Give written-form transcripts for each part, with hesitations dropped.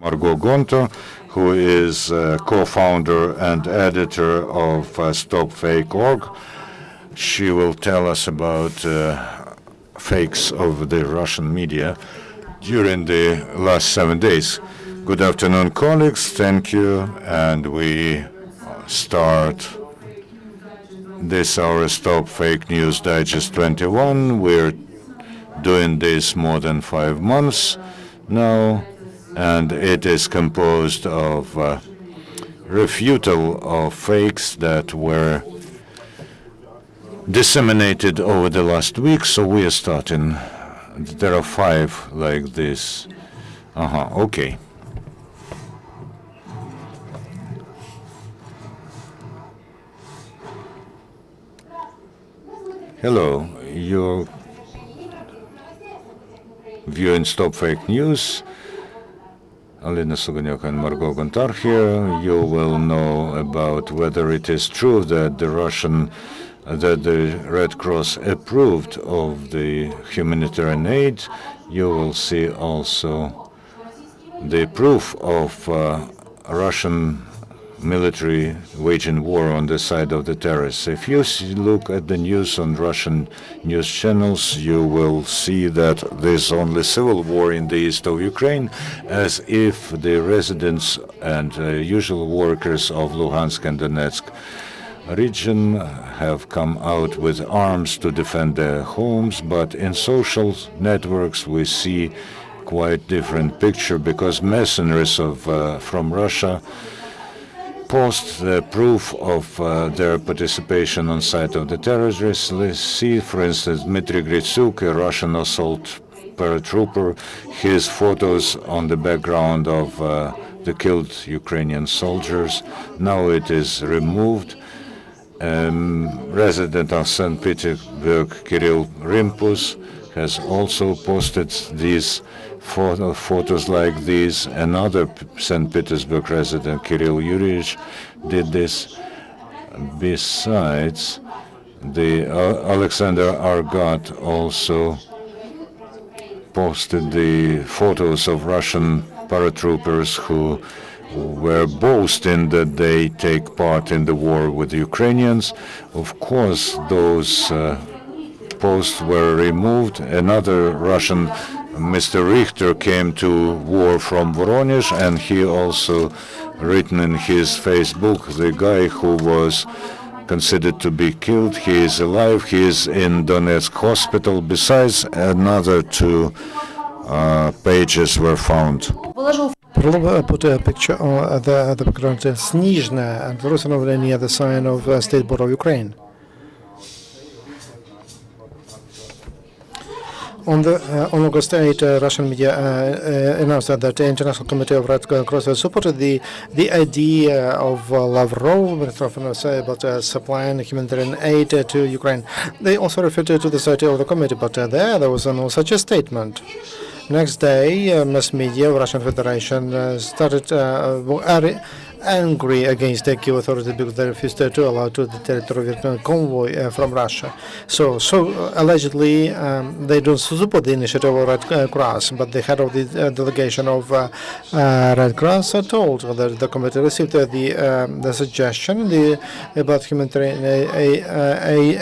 Margo Gontar, who is co-founder and editor of StopFake.org. She will tell us about fakes of the Russian media during the last 7 days. Good afternoon, colleagues. Thank you. And we start this our Stop Fake News Digest 21. We're doing this more than 5 months now, and it is composed of refutal of fakes that were disseminated over the last week. So we are starting. There are 5 like this. Okay. Hello, you're viewing Stop Fake News. Alina Suganyok and Margo Gontar here. You will know about whether it is true that the Red Cross approved of the humanitarian aid. You will see also the proof of Russian military waging war on the side of the terrorists. If you look at the news on Russian news channels, you will see that there's only civil war in the east of Ukraine, as if the residents and usual workers of Luhansk and Donetsk region have come out with arms to defend their homes. But in social networks we see quite different picture, because mercenaries from Russia post the proof of their participation on site of the terrorists. Let's see, for instance, Dmitry Gritsuk, a Russian assault paratrooper, his photos on the background of the killed Ukrainian soldiers. Now it is removed. Resident of St. Petersburg, Kirill Rimpus, has also posted these photos like these. Another St. Petersburg resident, Kirill Yurievich, did this. Besides, the Alexander Argat also posted the photos of Russian paratroopers who were boasting that they take part in the war with the Ukrainians. Of course, those posts were removed. Another Russian, Mr. Richter, came to war from Voronezh, and he also written in his Facebook, the guy who was considered to be killed, he is alive, he is in Donetsk hospital. Besides, another 2 pages were found. Put a picture on the background, Snizhne, and Ruslanov near the sign of State Border of Ukraine. On August 8, Russian media announced that the International Committee of Red Cross supported the idea of Lavrov about supplying humanitarian aid to Ukraine. They also referred to the site of the committee, but there was no such a statement. Next day, mass media of Russian Federation started angry against the Kyiv authorities because they refused to allow to the territory of convoy from Russia. So allegedly, they don't support the initiative of Red Cross, but the head of the delegation of Red Cross told that the committee received the suggestion about humanitarian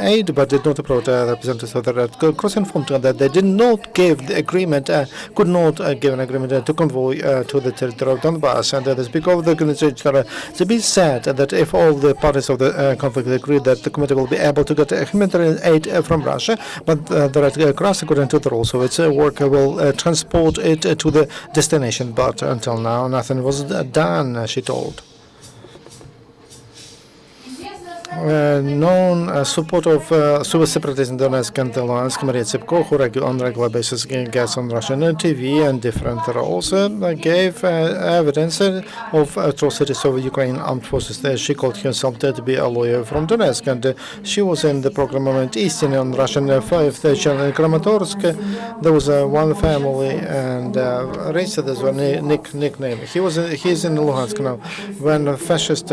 aid, but did not approach representatives of the Red Cross, informed that they did not give the agreement, could not give an agreement to convoy to the territory of Donbass, and the speaker of the organization to be said that if all the parties of the conflict agree that the committee will be able to get humanitarian aid from Russia, but the Red Cross, according to the rules of its work, will transport it to the destination. But until now, nothing was done, she told. Known support of separatists in Donetsk and Luhansk, Maria Tsipko, who on regular basis gets on Russian TV and different roles, gave evidence of atrocities of Ukrainian armed forces. She called herself to be a lawyer from Donetsk, and she was in the program Moment Istin on Russian 5th channel in Kramatorsk. There was one family, and Reisa, there's one nickname. He's in Luhansk now. When fascists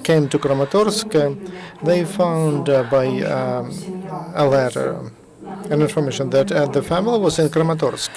came to Kramatorsk, they found by a letter an information that the family was in Kramatorsk.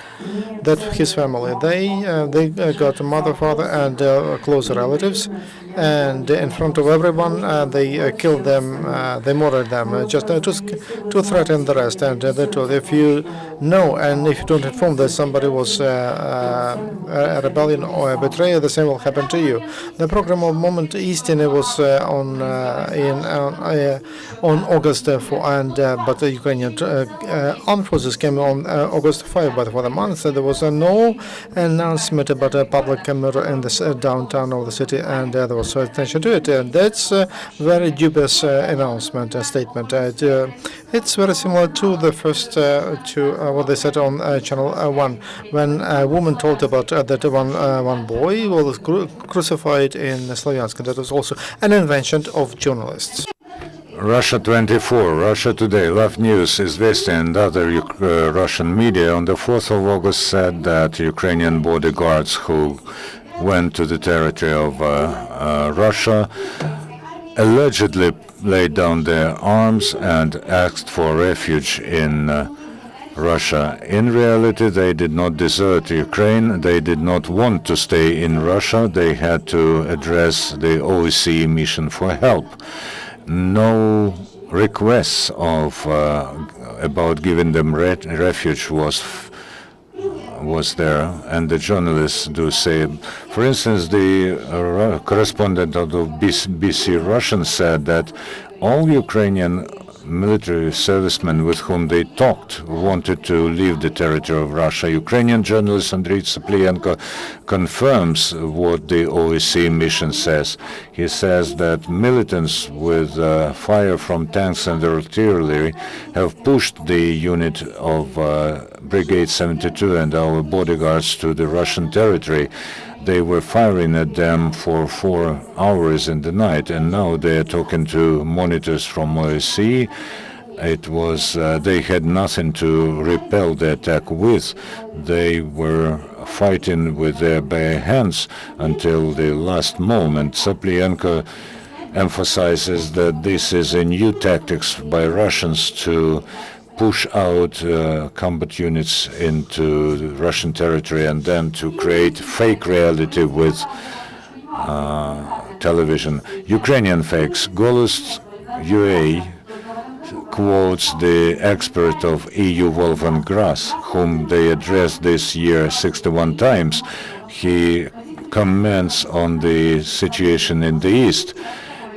That his family, they got a mother, father, and close relatives, and in front of everyone, they killed them. They murdered them just to threaten the rest. And they told, if you know and if you don't inform that somebody was a rebellion or a betrayal, the same will happen to you. The program of Moment Истины was on August 4, and but the Ukrainian armed forces came on August 5. But for the month, there was no announcement about a public camera in the downtown of the city, and there was attention to it. And that's a very dubious announcement, statement. It's very similar to the first, to what they said on Channel 1, when a woman told about that one boy was crucified in Slavyansk. That was also an invention of journalists. Russia 24, Russia Today, Love News, Izvestia, and other Russian media on the 4th of August said that Ukrainian bodyguards who went to the territory of Russia allegedly laid down their arms and asked for refuge in Russia. In reality, they did not desert Ukraine. They did not want to stay in Russia. They had to address the OSCE mission for help. No requests of about giving them refuge was there, and the journalists do say. For instance, the correspondent of the BBC Russian said that all Ukrainian military servicemen with whom they talked wanted to leave the territory of Russia. Ukrainian journalist Andriy Tsaplienko confirms what the OSCE mission says. He says that militants with fire from tanks and artillery have pushed the unit of Brigade 72 and our bodyguards to the Russian territory. They were firing at them for 4 hours in the night, and now they are talking to monitors from OSCE. It was they had nothing to repel the attack with. They were fighting with their bare hands until the last moment. Tsaplienko emphasizes that this is a new tactics by Russians to push out combat units into the Russian territory and then to create fake reality with television. Ukrainian fakes. Golos UA quotes the expert of EU Wolfgang Grass, whom they addressed this year 61 times. He comments on the situation in the East,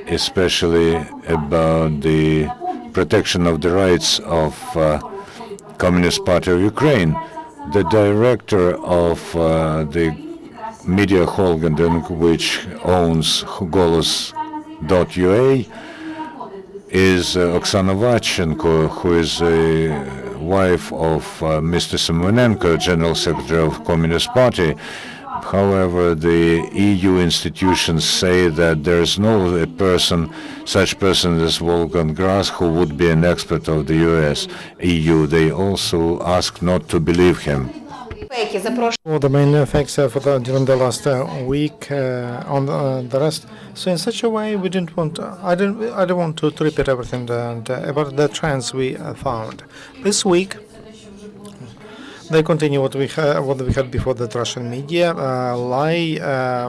especially about the protection of the rights of Communist Party of Ukraine. The director of the media holding, which owns Golos.ua, is Oksana Vachenko, who is a wife of Mr. Simonenko, General Secretary of Communist Party. However, the EU institutions say that there is no such person as Wolfgang Grass who would be an expert of the EU. They also ask not to believe him. Well, the main effects during the last week on the rest. So in such a way, we didn't want. I don't want to repeat everything about the trends we found this week. They continue what we had before that Russian media lie,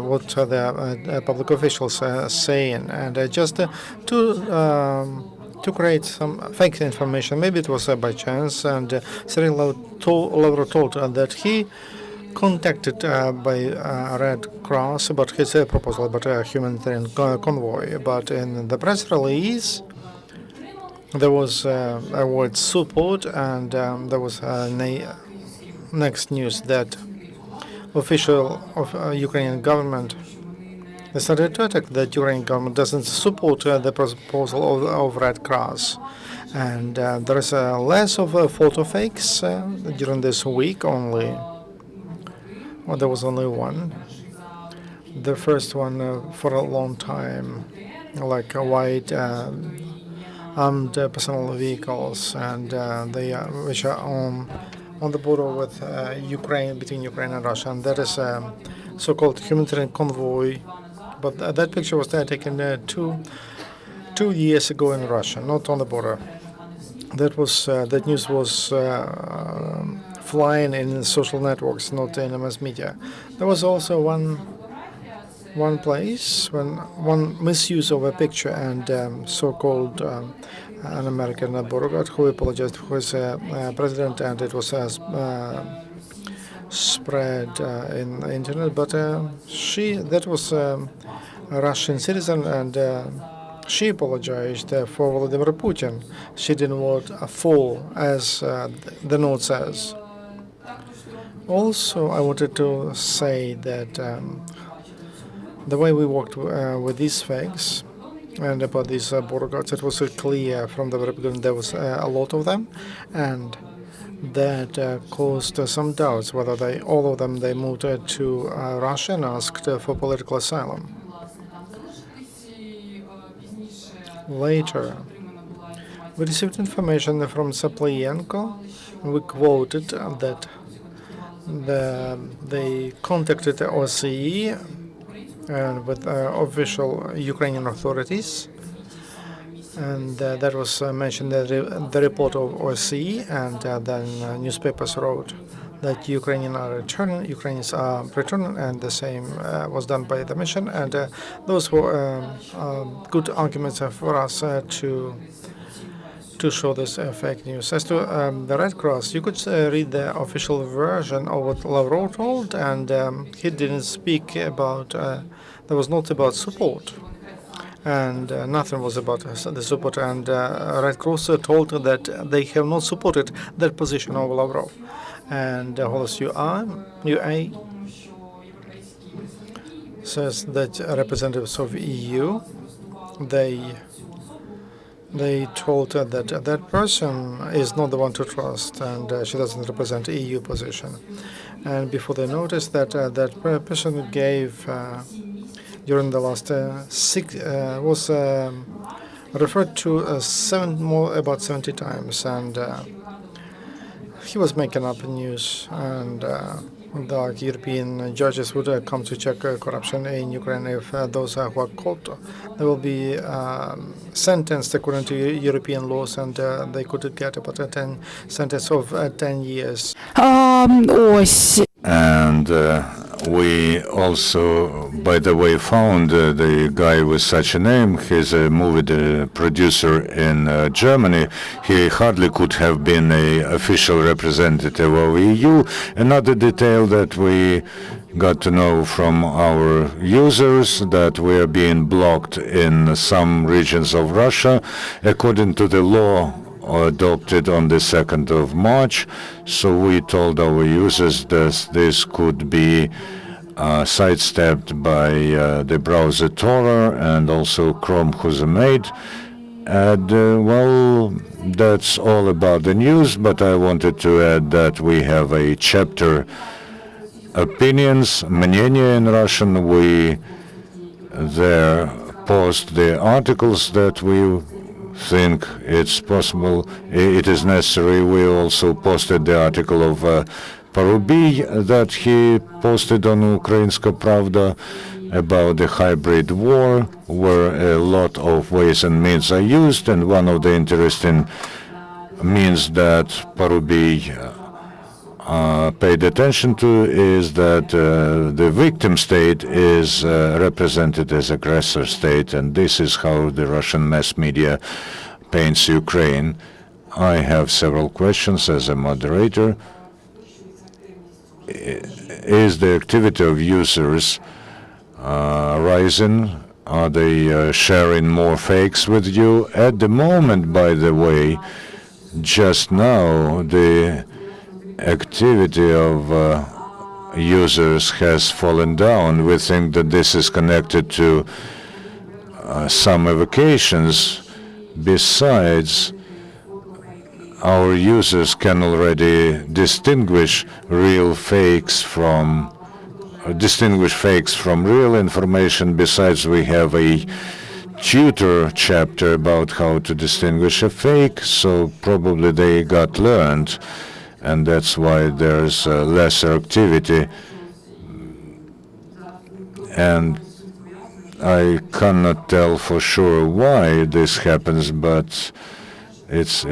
what the public officials saying, and just to create some fake information. Maybe it was by chance, and Sergei Lavrov told that he contacted by Red Cross about his proposal about a humanitarian convoy. But in the press release, there was a word support, and there was next news that official of Ukrainian government started to attack the Ukrainian government doesn't support the proposal of Red Cross. And there is less of photo fakes during this week only. Well, there was only one. The first one for a long time, like white armed personal vehicles, and they which are on the border with Ukraine, between Ukraine and Russia, and that is so-called humanitarian convoy. But that picture was taken 2 years ago in Russia, not on the border. that news was flying in social networks, not in the mass media. There was also one place when one misuse of a picture and so-called an American bureaucrat who apologized for his president, and it was spread in the internet. But she that was a Russian citizen, and she apologized for Vladimir Putin. She didn't want a fall, as the note says. Also, I wanted to say that the way we worked with these facts and about these bureaucrats, it was clear from the very beginning there was a lot of them, and that caused some doubts whether all of them, they moved to Russia and asked for political asylum. Later, we received information from Saplyenko, and we quoted that they contacted the OSCE and with official Ukrainian authorities, and that was mentioned in the report of OSCE, and then newspapers wrote that Ukrainians are returning, and the same was done by the mission, and those were good arguments for us to show this fake news. As to the Red Cross, you could read the official version of what Lavrov told, and he didn't speak about, there was not about support, and nothing was about the support, and Red Cross told that they have not supported that position of Lavrov. And Holos UA says that representatives of EU, they told her that that person is not the one to trust, and she doesn't represent EU position. And before they noticed that that person gave during the last was referred to about 70 times, and he was making up news, and the European judges would come to check corruption in Ukraine. If those who are caught, they will be sentenced according to European laws, and they could get about a sentence of 10 years. Ось. And we also, by the way, found the guy with such a name. He's a movie producer in Germany. He hardly could have been an official representative of EU. Another detail that we got to know from our users, that we are being blocked in some regions of Russia according to the law adopted on the 2nd of March. So we told our users that this could be sidestepped by the browser Tor and also Chrome who's made. And well, that's all about the news, but I wanted to add that we have a chapter opinions, мнения in Russian. We there post the articles that we think it's possible, it is necessary. We also posted the article of Parubiy that he posted on Ukrainska Pravda about the hybrid war, where a lot of ways and means are used, and one of the interesting means that Parubiy paid attention to is that the victim state is represented as aggressor state, and this is how the Russian mass media paints Ukraine. I have several questions as a moderator. Is the activity of users rising? Are they sharing more fakes with you? At the moment, by the way, just now, the activity of users has fallen down. We think that this is connected to summer vacations. Besides, our users can already distinguish fakes from real information. Besides, we have a tutor chapter about how to distinguish a fake, so probably they got learned, and that's why there's lesser activity. And I cannot tell for sure why this happens, but it's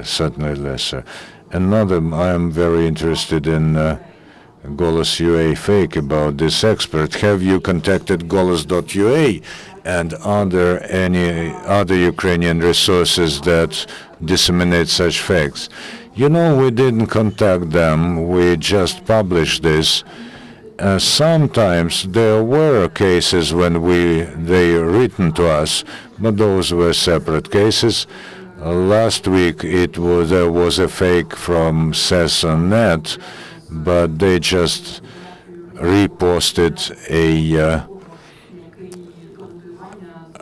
certainly lesser. Another, I am very interested in Golos UA fake about this expert. Have you contacted Golos.ua? And are there any other Ukrainian resources that disseminate such fakes? You know, we didn't contact them. We just published this. Sometimes there were cases when they written to us, but those were separate cases. Last week there was a fake from Sensational, but they just reposted a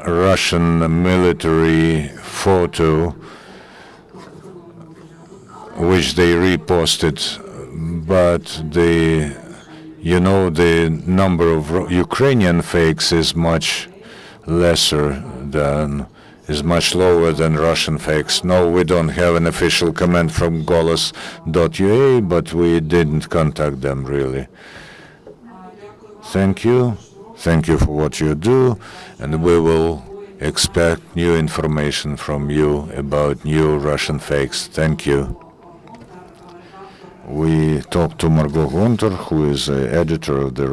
Russian military photo, which they reposted, but the number of Ukrainian fakes is much lower than Russian fakes. No, we don't have an official comment from Golos.ua, but we didn't contact them really. Thank you. Thank you for what you do, and we will expect new information from you about new Russian fakes. Thank you. We talked to Margo Gontar, who is the editor of the